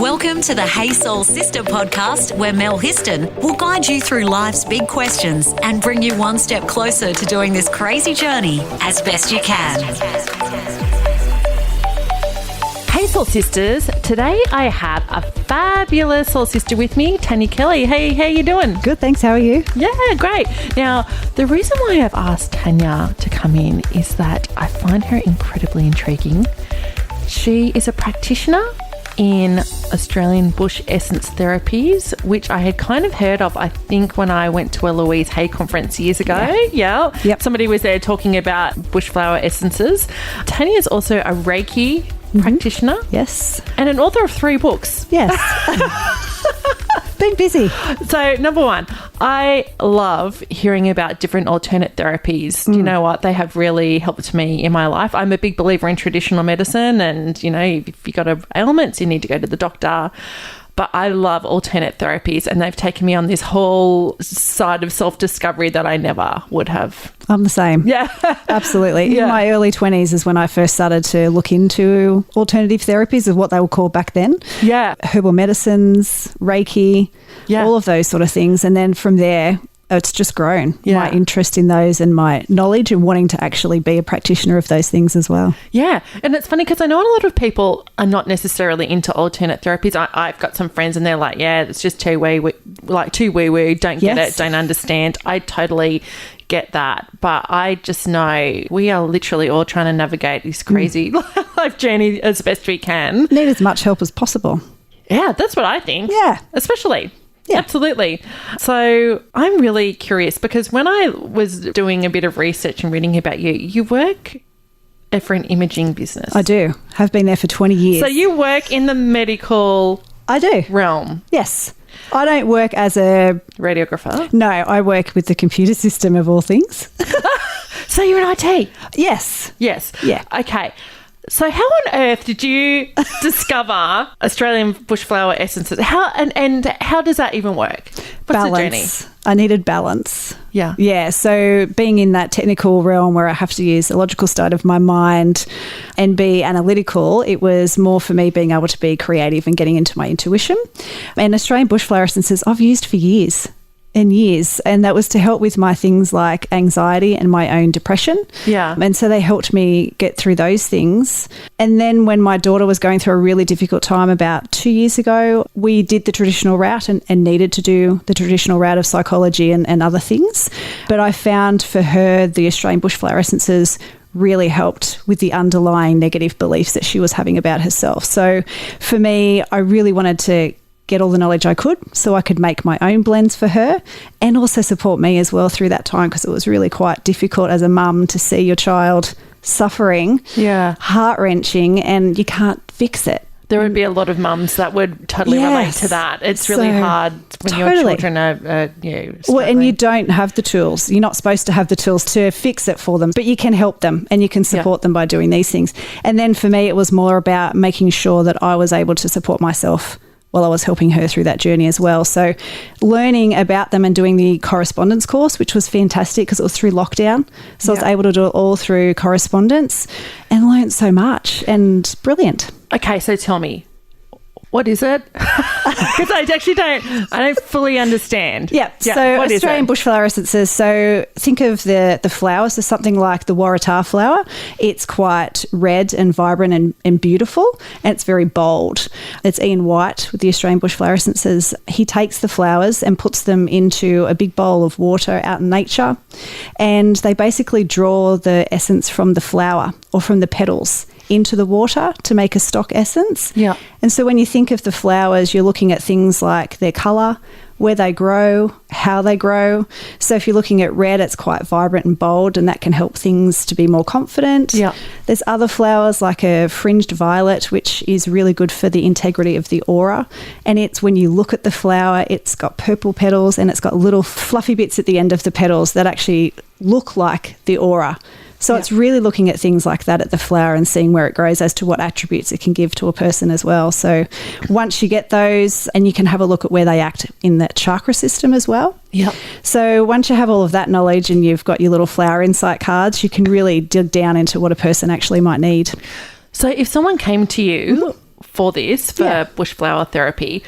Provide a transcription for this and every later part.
Welcome to the Hey Soul Sista podcast, where Mel Histon will guide you through life's big questions and bring you one step closer to doing this crazy journey as best you can. Hey Soul Sisters, today I have a fabulous soul sister with me, Tanya Kelly. Hey, how you doing? Good, thanks. How are you? Yeah, great. Now, the reason why I've asked Tanya to come in is that I find her incredibly intriguing. She is a practitioner in Australian bush essence therapies, which I had kind of heard of, I think, when I went to a Louise Hay conference years ago. Yeah. Yep. Somebody was there talking about bush flower essences. Tanya is also a Reiki practitioner. Yes. And an author of 3 books. Yes. Been busy. So, number one, I love hearing about different alternate therapies. You know what? They have really helped me in my life. I'm a big believer in traditional medicine and, you know, if you've got ailments, you need to go to the doctor. But I love alternate therapies, and they've taken me on this whole side of self-discovery that I never would have. I'm the same. Yeah. Absolutely. Yeah. In my early 20s is when I first started to look into alternative therapies, of what they were called back then. Yeah. Herbal medicines, Reiki, all of those sort of things. And then from there, it's just grown. Yeah. My interest in those and my knowledge and wanting to actually be a practitioner of those things as well. Yeah. And it's funny because I know a lot of people are not necessarily into alternate therapies. I've got some friends and they're like, yeah, it's just too woo-woo, don't get it, don't understand. I totally get that. But I just know we are literally all trying to navigate this crazy life journey as best we can. Need as much help as possible. Yeah, that's what I think. Yeah. Especially. Yeah. Absolutely. So I'm really curious because when I was doing a bit of research and reading about you, you work for an imaging business. I do. Have been there for 20 years. So you work in the medical I do. realm. Yes. I don't work as a... Radiographer. No, I work with the computer system of all things. So you're an IT? Yes. Yes. Yeah. Okay. So how on earth did you discover Australian bushflower essences? How and how does that even work? What's the journey? Balance. I needed balance. Yeah. Yeah. So being in that technical realm where I have to use the logical side of my mind and be analytical, it was more for me being able to be creative and getting into my intuition. And Australian bushflower essences I've used for years. And that was to help with my things like anxiety and my own depression. Yeah. And so they helped me get through those things. And then when my daughter was going through a really difficult time about 2 years ago, we did the traditional route and needed to do the traditional route of psychology and other things. But I found for her the Australian bushflower essences really helped with the underlying negative beliefs that she was having about herself. So for me, I really wanted to get all the knowledge I could so I could make my own blends for her and also support me as well through that time, because it was really quite difficult as a mum to see your child suffering, heart-wrenching, and you can't fix it. There would be a lot of mums that would totally relate to that. It's really hard when your children are well, and you don't have the tools. You're not supposed to have the tools to fix it for them, but you can help them and you can support them by doing these things. And then for me, it was more about making sure that I was able to support myself while I was helping her through that journey as well. So learning about them and doing the correspondence course, which was fantastic because it was through lockdown. So I was able to do it all through correspondence and learned so much, and brilliant. Okay, so tell me, what is it? Because I actually don't fully understand. Yeah. So Australian bushflower essences. So think of the flowers. So something like the Waratah flower. It's quite red and vibrant and beautiful, and it's very bold. It's Ian White with the Australian bushflower essences. He takes the flowers and puts them into a big bowl of water out in nature, and they basically draw the essence from the flower or from the petals into the water to make a stock essence. Yeah. And so when you think of the flowers, you're looking at things like their colour, where they grow, how they grow. So if you're looking at red, it's quite vibrant and bold, and that can help things to be more confident. Yeah. There's other flowers like a fringed violet, which is really good for the integrity of the aura. And it's when you look at the flower, it's got purple petals and it's got little fluffy bits at the end of the petals that actually look like the aura. So it's really looking at things like that at the flower and seeing where it grows as to what attributes it can give to a person as well. So once you get those, and you can have a look at where they act in that chakra system as well. Yeah. So once you have all of that knowledge and you've got your little flower insight cards, you can really dig down into what a person actually might need. So if someone came to you for this, for bush flower therapy,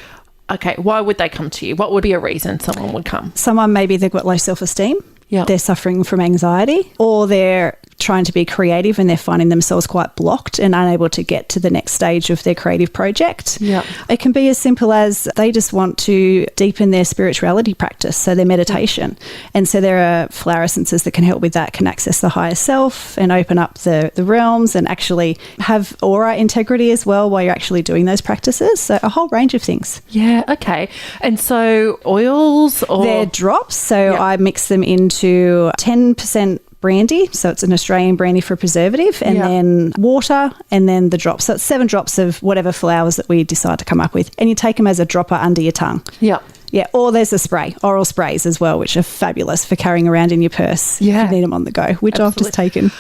okay, why would they come to you? What would be a reason someone would come? Someone, maybe they've got low self-esteem. Yeah. They're suffering from anxiety, or they're trying to be creative and they're finding themselves quite blocked and unable to get to the next stage of their creative project. Yeah. It can be as simple as they just want to deepen their spirituality practice, so their meditation. And so there are flower essences that can help with that, can access the higher self and open up the realms and actually have aura integrity as well while you're actually doing those practices. So a whole range of things. Yeah, okay. And so oils or... They're drops. So I mix them into 10% brandy, so it's an Australian brandy for preservative, and then water, and then the drops. So it's 7 drops of whatever flowers that we decide to come up with, and you take them as a dropper under your tongue. Yeah. Yeah, or there's a spray, oral sprays as well, which are fabulous for carrying around in your purse. Yeah. If you need them on the go, which I've just taken.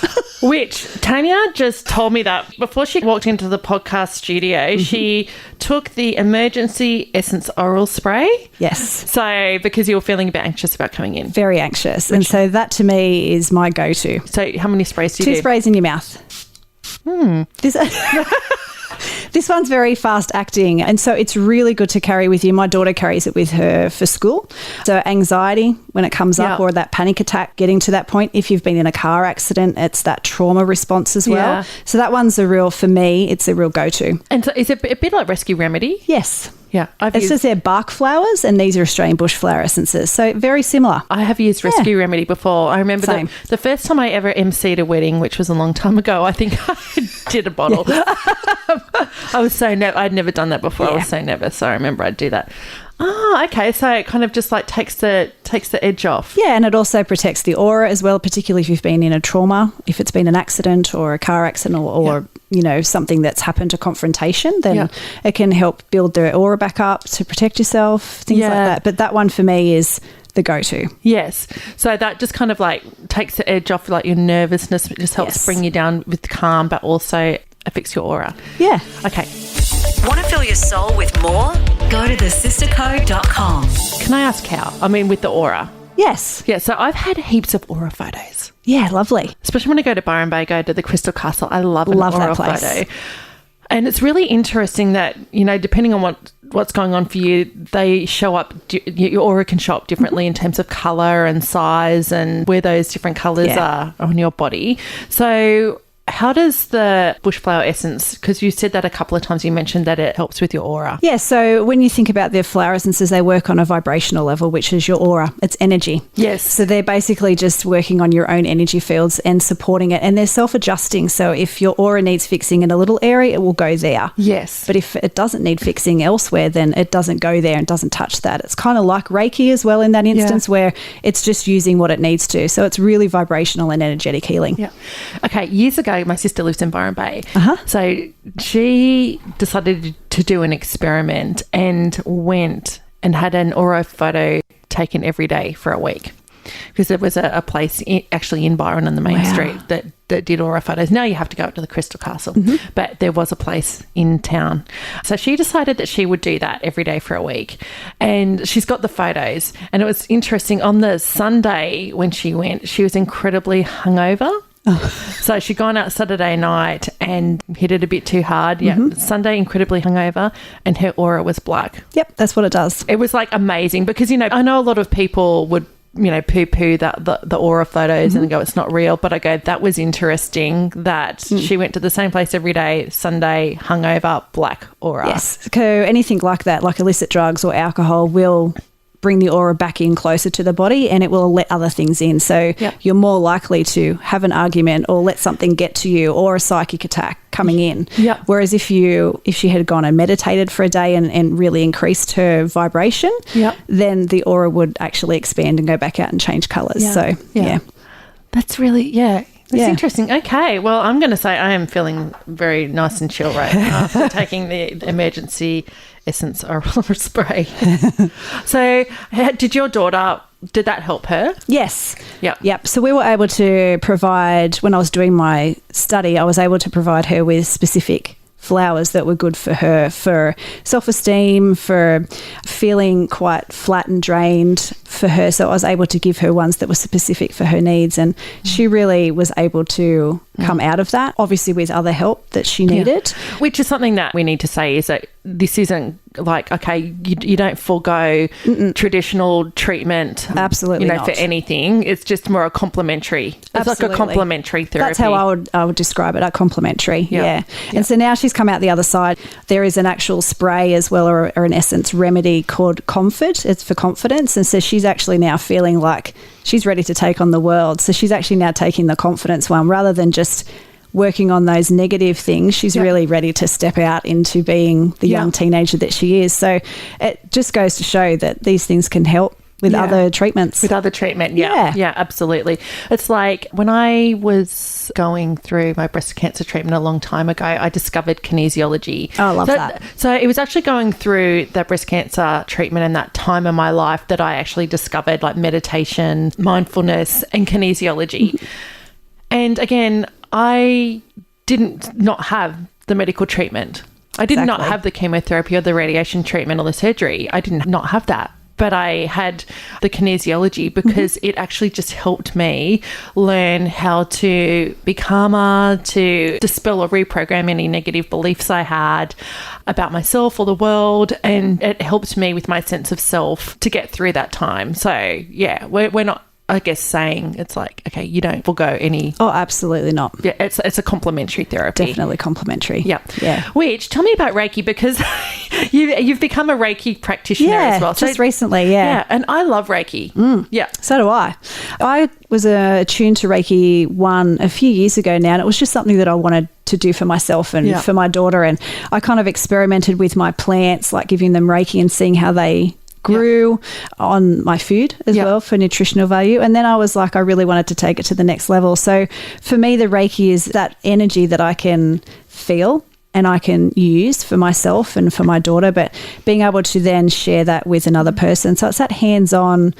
Which Tanya just told me that before she walked into the podcast studio, she took the emergency essence oral spray. Yes. So because you were feeling a bit anxious about coming in. Very anxious. And so that to me is my go-to. So how many sprays do you 2 do? sprays in your mouth. This one's very fast acting, and so it's really good to carry with you. My daughter carries it with her for school. So anxiety when it comes up, or that panic attack getting to that point. If you've been in a car accident, it's that trauma response as well. Yeah. So that one's for me, it's a real go-to. And so is it a bit like Rescue Remedy? Yes. Yeah. It's just their bark flowers, and these are Australian bush flower essences. So very similar. I have used Rescue Remedy before. I remember Same. the first time I ever emceed a wedding, which was a long time ago, I think I did a bottle. I was so I'd never done that before. I was so nervous. So I remember I'd do that. Oh, okay. So it kind of just like takes the edge off. Yeah, and it also protects the aura as well, particularly if you've been in a trauma, if it's been an accident or a car accident or something that's happened, a confrontation, then it can help build the aura back up to protect yourself, things like that. But that one for me is the go-to. Yes. So that just kind of like takes the edge off like your nervousness. It just helps bring you down with calm, but also affects your aura. Yeah. Okay. Want to fill your soul with more? Go to thesistercode.com. Can I ask how? I mean, with the aura. Yes. Yeah, so I've had heaps of aura photos. Yeah, lovely. Especially when I go to Byron Bay, go to the Crystal Castle. I love aura that place. photo. And it's really interesting that, depending on what's going on for you, they show up, your aura can show up differently in terms of colour and size and where those different colours are on your body. So how does the bushflower essence, because you said that a couple of times, you mentioned that it helps with your aura. Yeah, so when you think about their flower essences, they work on a vibrational level, which is your aura. It's energy. Yes. So they're basically just working on your own energy fields and supporting it, and they're self-adjusting. So if your aura needs fixing in a little area, it will go there. Yes. But if it doesn't need fixing elsewhere, then it doesn't go there and doesn't touch that. It's kind of like Reiki as well in that instance, where it's just using what it needs to. So it's really vibrational and energetic healing. Yeah. Okay, years ago, my sister lives in Byron Bay. So she decided to do an experiment and went and had an aura photo taken every day for a week, because there was a place actually in Byron on the main street that did aura photos. Now you have to go up to the Crystal Castle, but there was a place in town. So she decided that she would do that every day for a week, and she's got the photos. And it was interesting, on the Sunday when she went, she was incredibly hungover. So she'd gone out Saturday night and hit it a bit too hard. Sunday, incredibly hungover, and her aura was black. Yep, that's what it does. It was like amazing, because, I know a lot of people would, poo-poo the aura photos and go, it's not real. But I go, that was interesting that she went to the same place every day, Sunday, hungover, black aura. Yes. So anything like that, like illicit drugs or alcohol, will bring the aura back in closer to the body, and it will let other things in. So you're more likely to have an argument or let something get to you, or a psychic attack coming in. Whereas if she had gone and meditated for a day and really increased her vibration, then the aura would actually expand and go back out and change colours. So That's really, That's interesting. Okay. Well, I'm going to say I am feeling very nice and chill right now after taking the emergency essence oral spray. So did your daughter, did that help her? Yes. Yep. So we were able to provide, when I was doing my study, I was able to provide her with specific flowers that were good for her, for self-esteem, for feeling quite flat and drained, for her. So I was able to give her ones that were specific for her needs. And she really was able to come out of that, obviously with other help that she needed. Which is something that we need to say is that this isn't like, okay, you don't forego traditional treatment. Absolutely not. not. For anything. It's just more a complementary. It's like a complementary therapy. That's how I would describe it, a complementary. Yeah. And so now she's come out the other side. There is an actual spray as well, or an essence remedy called Comfort. It's for confidence. And so she's actually now feeling like she's ready to take on the world. So she's actually now taking the confidence one rather than just working on those negative things. She's really ready to step out into being the young teenager that she is. So it just goes to show that these things can help with other treatments. With other treatment, yeah, absolutely. It's like when I was going through my breast cancer treatment a long time ago, I discovered kinesiology. Oh, I love that. So it was actually going through that breast cancer treatment in that time of my life that I actually discovered like meditation, mindfulness, and kinesiology. And again, I didn't not have the medical treatment. I did not have the chemotherapy or the radiation treatment or the surgery. I did not have that. But I had the kinesiology because it actually just helped me learn how to be calmer, to dispel or reprogram any negative beliefs I had about myself or the world. And it helped me with my sense of self to get through that time. So, yeah, we're not, I guess, saying it's like, okay, you don't forgo any. Oh, absolutely not. Yeah, it's a complementary therapy. Definitely complementary. Yeah. Yeah. Which, tell me about Reiki, because you've become a Reiki practitioner as well. Just recently, Yeah, and I love Reiki. Yeah. So do I. I was attuned to Reiki 1 a few years ago now, and it was just something that I wanted to do for myself and for my daughter. And I kind of experimented with my plants, like giving them Reiki and seeing how they grew on my food as well for nutritional value. And then I was like, I really wanted to take it to the next level. So for me, the Reiki is that energy that I can feel and I can use for myself and for my daughter, but being able to then share that with another person. So it's that hands-on.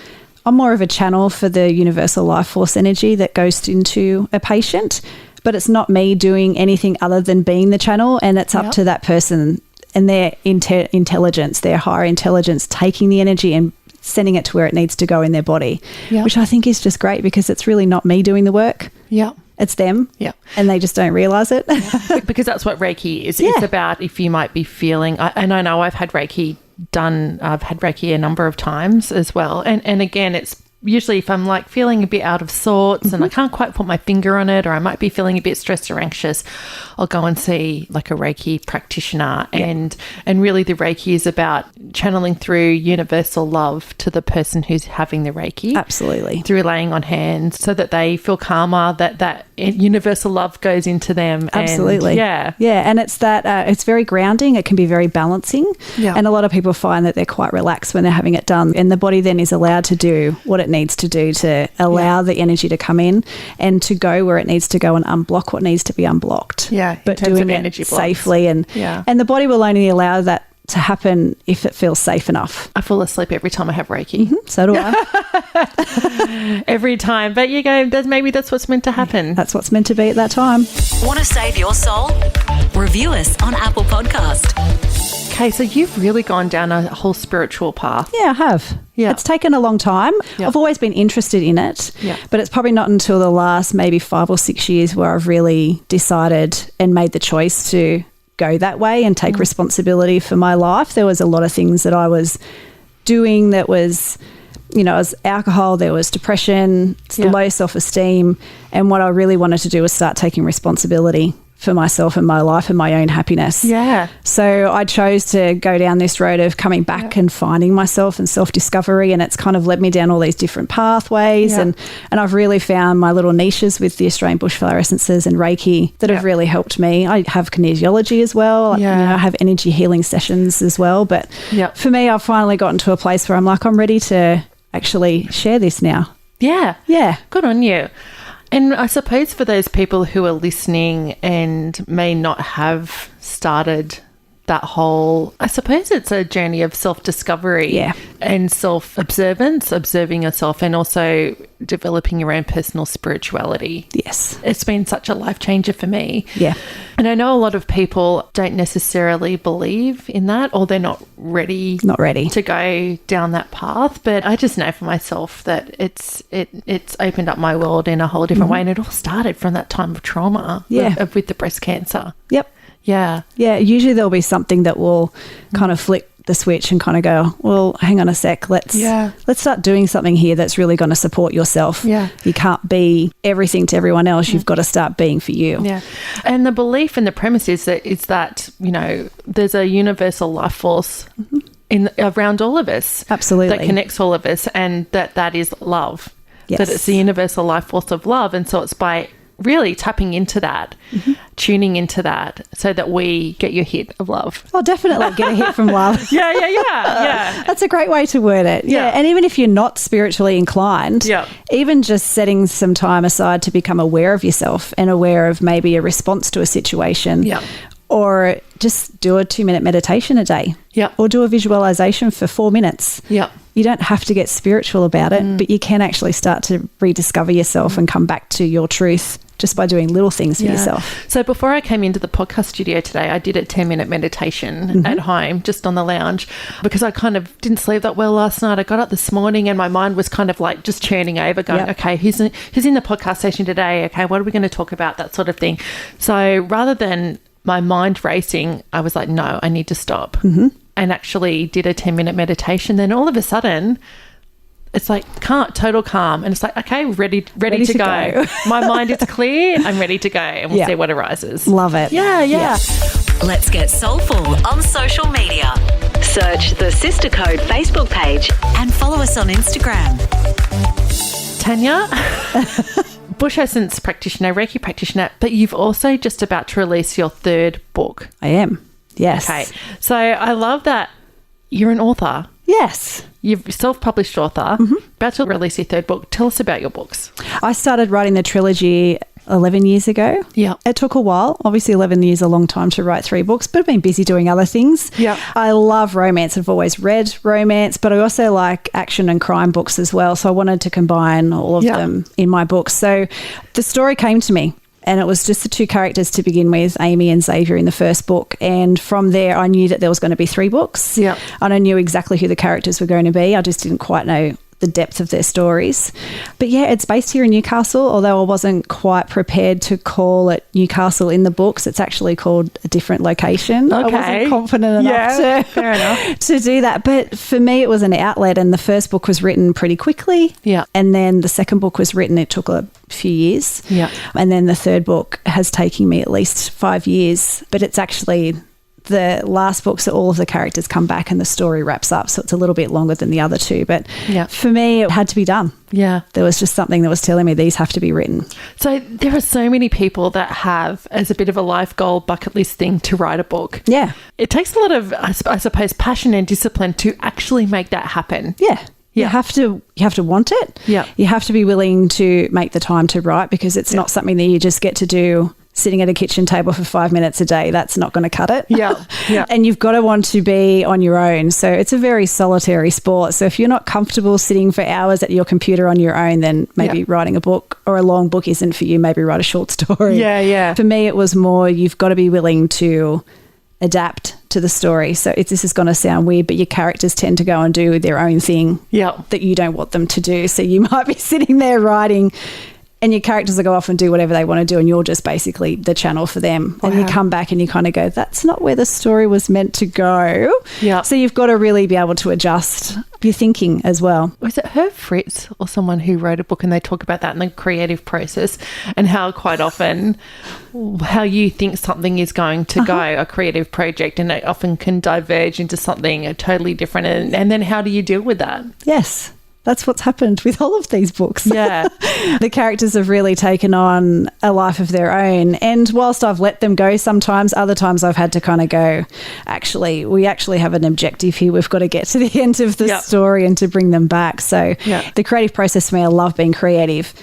I'm more of a channel for the universal life force energy that goes into a patient, but it's not me doing anything other than being the channel, and it's up to that person and their intelligence, their higher intelligence, taking the energy and sending it to where it needs to go in their body, which I think is just great because it's really not me doing the work. Yeah. It's them. Yeah. And they just don't realise it. Because that's what Reiki is. It's about if you might be feeling, and I know I've had Reiki done, I've had Reiki a number of times as well. And again, it's usually if I'm like feeling a bit out of sorts and I can't quite put my finger on it, or I might be feeling a bit stressed or anxious, I'll go and see like a Reiki practitioner. And really the Reiki is about channeling through universal love to the person who's having the Reiki. Absolutely. Through laying on hands so that they feel calmer, that universal love goes into them. Absolutely. And and it's that it's very grounding. It can be very balancing. Yeah. And a lot of people find that they're quite relaxed when they're having it done, and the body then is allowed to do what it needs to do to allow the energy to come in and to go where it needs to go and unblock what needs to be unblocked. Yeah, but doing it safely, and the body will only allow that to happen if it feels safe enough. I fall asleep every time I have Reiki. So do I. Every time. But you go, maybe that's what's meant to happen. That's what's meant to be at that time. Want to save your soul? Review us on Apple Podcast. Okay, so you've really gone down a whole spiritual path. Yeah, I have. Yeah. It's taken a long time. I've always been interested in it, but it's probably not until the last maybe 5 or 6 years where I've really decided and made the choice to go that way and take responsibility for my life. There was a lot of things that I was doing that was, it was alcohol, there was depression, low self-esteem, and what I really wanted to do was start taking responsibility for myself and my life and my own happiness. Yeah. So I chose to go down this road of coming back and finding myself and self-discovery, and it's kind of led me down all these different pathways, and I've really found my little niches with the Australian bushflower essences and Reiki that have really helped me. I have kinesiology as well. I have energy healing sessions as well, but for me, I've finally gotten to a place where I'm like, I'm ready to actually share this now. Yeah. Good on you. And I suppose for those people who are listening and may not have started that whole, I suppose it's a journey of self-discovery and self-observance, observing yourself, and also developing your own personal spirituality. Yes. It's been such a life changer for me. Yeah. And I know a lot of people don't necessarily believe in that, or they're not ready to go down that path. But I just know for myself that it's opened up my world in a whole different way. And it all started from that time of trauma with the breast cancer. Yep. Yeah. Yeah. Usually there'll be something that will kind of flick the switch and kind of go, well, hang on a sec, let's start doing something here that's really going to support yourself. Yeah. You can't be everything to everyone else. You've got to start being for you. Yeah. And the belief and the premise is that, you know, there's a universal life force around all of us. Absolutely. That connects all of us, and that is love. Yes. That it's the universal life force of love. And so it's by really tapping into that, tuning into that, so that we get your hit of love. Oh, definitely get a hit from love. Yeah. That's a great way to word it. Yeah. And even if you're not spiritually inclined, even just setting some time aside to become aware of yourself and aware of maybe a response to a situation, or just do a 2-minute meditation a day, or do a visualization for 4 minutes. You don't have to get spiritual about it, but you can actually start to rediscover yourself and come back to your truth just by doing little things for yourself. So before I came into the podcast studio today, I did a 10-minute meditation at home, just on the lounge, because I kind of didn't sleep that well last night. I got up this morning and my mind was kind of like just churning over, going, okay, who's in the podcast session today? Okay, what are we going to talk about? That sort of thing. So rather than my mind racing, I was like, no, I need to stop. And actually did a 10-minute meditation. Then all of a sudden, it's like total calm. And it's like, okay, ready to go. My mind is clear. I'm ready to go. And we'll see what arises. Love it. Yeah. Let's get soulful on social media. Search the Sister Code Facebook page and follow us on Instagram. Tanya, Bush Essence practitioner, Reiki practitioner, but you've also just about to release your 3rd book. I am. Yes. Okay. So I love that you're an author. Yes. You're a self-published author, about to release your 3rd book. Tell us about your books. I started writing the trilogy 11 years ago. Yeah. It took a while. Obviously, 11 years is a long time to write 3 books, but I've been busy doing other things. Yeah. I love romance. I've always read romance, but I also like action and crime books as well. So I wanted to combine all of them in my books. So the story came to me. And it was just the 2 characters to begin with, Amy and Xavier, in the first book. And from there, I knew that there was going to be 3 books. Yeah. And I knew exactly who the characters were going to be. I just didn't quite know the depth of their stories. But yeah, it's based here in Newcastle, although I wasn't quite prepared to call it Newcastle in the books. It's actually called a different location. Okay. I wasn't confident enough fair enough. to do that. But for me, it was an outlet, and the first book was written pretty quickly. Yeah. And then the second book was written, it took a few years. Yeah. And then the 3rd book has taken me at least 5 years, but it's actually the last book, so all of the characters come back and the story wraps up. So it's a little bit longer than the other 2. But for me, it had to be done. Yeah. There was just something that was telling me these have to be written. So there are so many people that have as a bit of a life goal, bucket list thing, to write a book. Yeah. It takes a lot of, I suppose, passion and discipline to actually make that happen. Yeah. You have to want it. Yeah. You have to be willing to make the time to write, because it's not something that you just get to do sitting at a kitchen table for 5 minutes a day. That's not going to cut it. Yeah. And you've got to want to be on your own. So it's a very solitary sport. So if you're not comfortable sitting for hours at your computer on your own, then maybe writing a book or a long book isn't for you. Maybe write a short story. Yeah. For me, it was more, you've got to be willing to adapt to the story. So this is going to sound weird, but your characters tend to go and do their own thing that you don't want them to do. So you might be sitting there writing, and your characters will go off and do whatever they want to do, and you're just basically the channel for them. Wow. And you come back and you kind of go, that's not where the story was meant to go. Yeah. So you've got to really be able to adjust your thinking as well. Was it Herb Fritz or someone who wrote a book, and they talk about that in the creative process, and how quite often how you think something is going to go, a creative project, and it often can diverge into something totally different. And then how do you deal with that? Yes. That's what's happened with all of these books. Yeah. The characters have really taken on a life of their own. And whilst I've let them go sometimes, other times I've had to kind of go, actually, we actually have an objective here. We've got to get to the end of the story and to bring them back. So the creative process for me, I love being creative.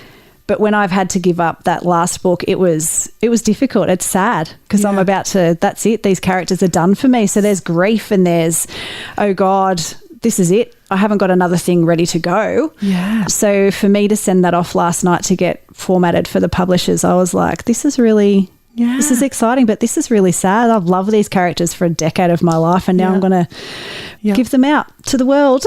But when I've had to give up that last book, it was difficult. It's sad, because I'm about to, that's it. These characters are done for me. So there's grief, and there's, oh God, this is it. I haven't got another thing ready to go. Yeah. So for me to send that off last night to get formatted for the publishers, I was like, this is really Yeah. This is exciting, but this is really sad. I've loved these characters for a decade of my life, and now I'm going to give them out to the world.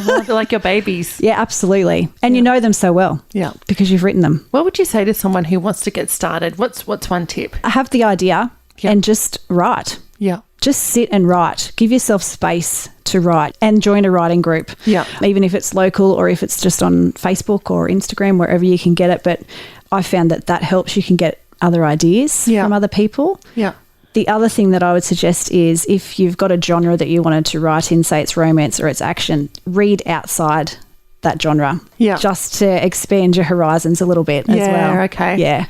They're like your babies. Yeah, absolutely. And you know them so well. Yeah. Because you've written them. What would you say to someone who wants to get started? What's one tip? Have the idea and just write. Yeah. Just sit and write. Give yourself space to write and join a writing group. Yeah. Even if it's local or if it's just on Facebook or Instagram, wherever you can get it. But I found that helps. You can get other ideas from other people. Yeah. The other thing that I would suggest is if you've got a genre that you wanted to write in, say it's romance or it's action, read outside that genre. Yeah. Just to expand your horizons a little bit as well. Okay. Yeah.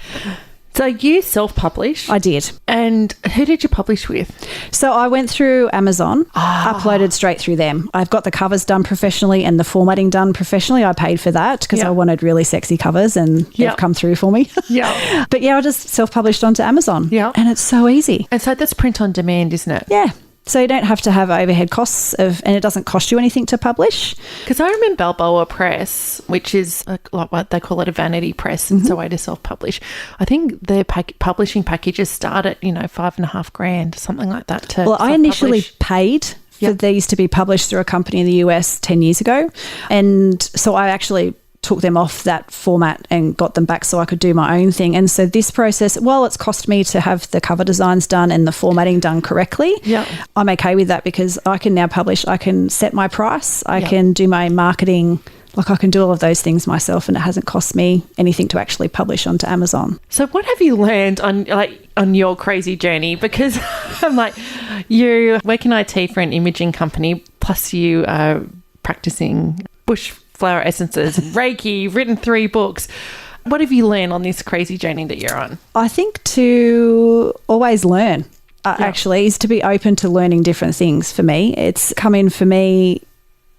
So you self-published? I did. And who did you publish with? So I went through Amazon, uploaded straight through them. I've got the covers done professionally and the formatting done professionally. I paid for that because I wanted really sexy covers, and they've come through for me. Yeah. But I just self-published onto Amazon. Yeah. And it's so easy. And so that's print on demand, isn't it? Yeah. So you don't have to have overhead costs and it doesn't cost you anything to publish. Because I remember Balboa Press, which is like what they call it, a vanity press. It's a way to self-publish. I think their publishing packages start at, $5,500, something like that. Well, I initially paid for these to be published through a company in the US 10 years ago. And so I actually took them off that format and got them back so I could do my own thing. And so this process, while it's cost me to have the cover designs done and the formatting done correctly, I'm okay with that because I can now publish, I can set my price, I can do my marketing, like I can do all of those things myself, and it hasn't cost me anything to actually publish onto Amazon. So what have you learned on your crazy journey? Because I'm like, you work in IT for an imaging company, plus you are practicing bush flower essences, Reiki, you've written 3 books. What have you learned on this crazy journey that you're on? I think to always learn, actually, is to be open to learning different things for me. It's come in for me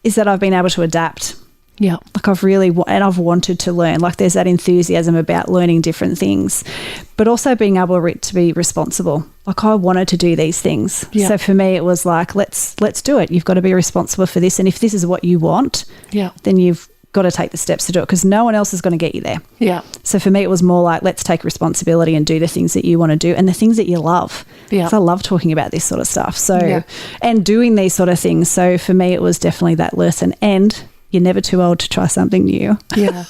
is that I've been able to adapt. Yeah. Like I've wanted to learn. Like there's that enthusiasm about learning different things, but also being able to be responsible. Like I wanted to do these things. Yeah. So for me, it was like, let's do it. You've got to be responsible for this. And if this is what you want, then you've got to take the steps to do it because no one else is going to get you there. Yeah. So for me, it was more like, let's take responsibility and do the things that you want to do and the things that you love. Yeah. Because I love talking about this sort of stuff. So, and doing these sort of things. So for me, it was definitely that lesson. And you're never too old to try something new. Yeah.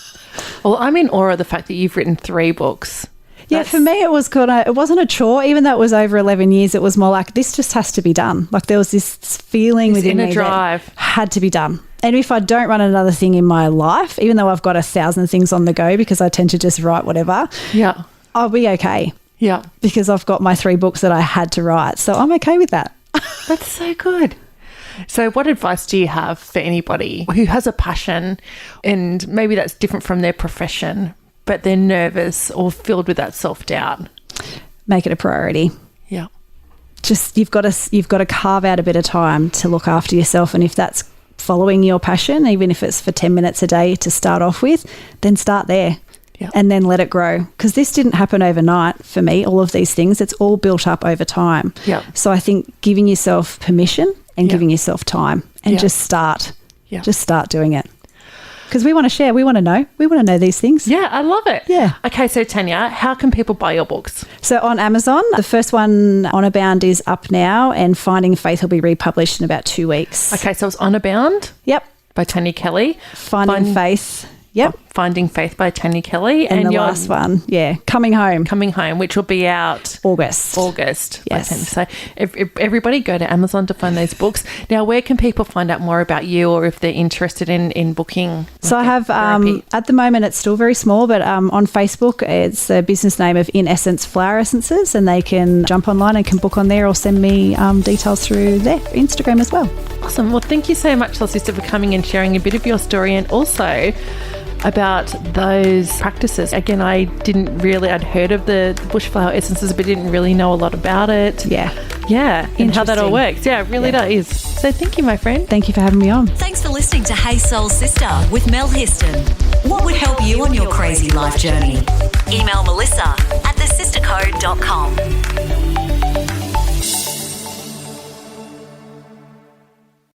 Well, I'm in awe of the fact that you've written 3 books. Yeah, for me, it wasn't a chore. Even though it was over 11 years, it was more like, this just has to be done. Like there was this feeling within me that had to be done. And if I don't run another thing in my life, even though I've got 1,000 things on the go because I tend to just write whatever, I'll be okay. Yeah. Because I've got my 3 books that I had to write. So I'm okay with that. That's so good. So what advice do you have for anybody who has a passion and maybe that's different from their profession, but they're nervous or filled with that self-doubt? Make it a priority. Yeah. Just you've got to carve out a bit of time to look after yourself, and if that's following your passion, even if it's for 10 minutes a day to start off with, then start there. Yeah. And then let it grow. Because this didn't happen overnight for me, all of these things. It's all built up over time. Yeah. So I think giving yourself permission and giving yourself time and just start. Yeah. Just start doing it. Because we want to share. We want to know. We want to know these things. Yeah, I love it. Yeah. Okay, so Tanya, how can people buy your books? So on Amazon, the first one, Honor Bound, is up now, and Finding Faith will be republished in about 2 weeks. Okay, so it's Honor Bound? Yep. By Tanya Kelly. Finding Faith. Yep. Finding Faith by Tanya Kelly. And the last one, Coming Home. Coming Home, which will be out August. Yes. So everybody go to Amazon to find those books. Now, where can people find out more about you or if they're interested in booking? So I have, at the moment, it's still very small, but on Facebook, it's the business name of In Essence Flower Essences, and they can jump online and can book on there or send me details through there, Instagram as well. Awesome. Well, thank you so much, Soul Sista, for coming and sharing a bit of your story and also about those practices. Again, I'd heard of the bushflower essences, but didn't really know a lot about it. Yeah. And how that all works. Yeah, it really does. So thank you, my friend. Thank you for having me on. Thanks for listening to Hey Soul Sista with Mel Histon. What would help you on your crazy life journey? Email Melissa at thesistercode.com.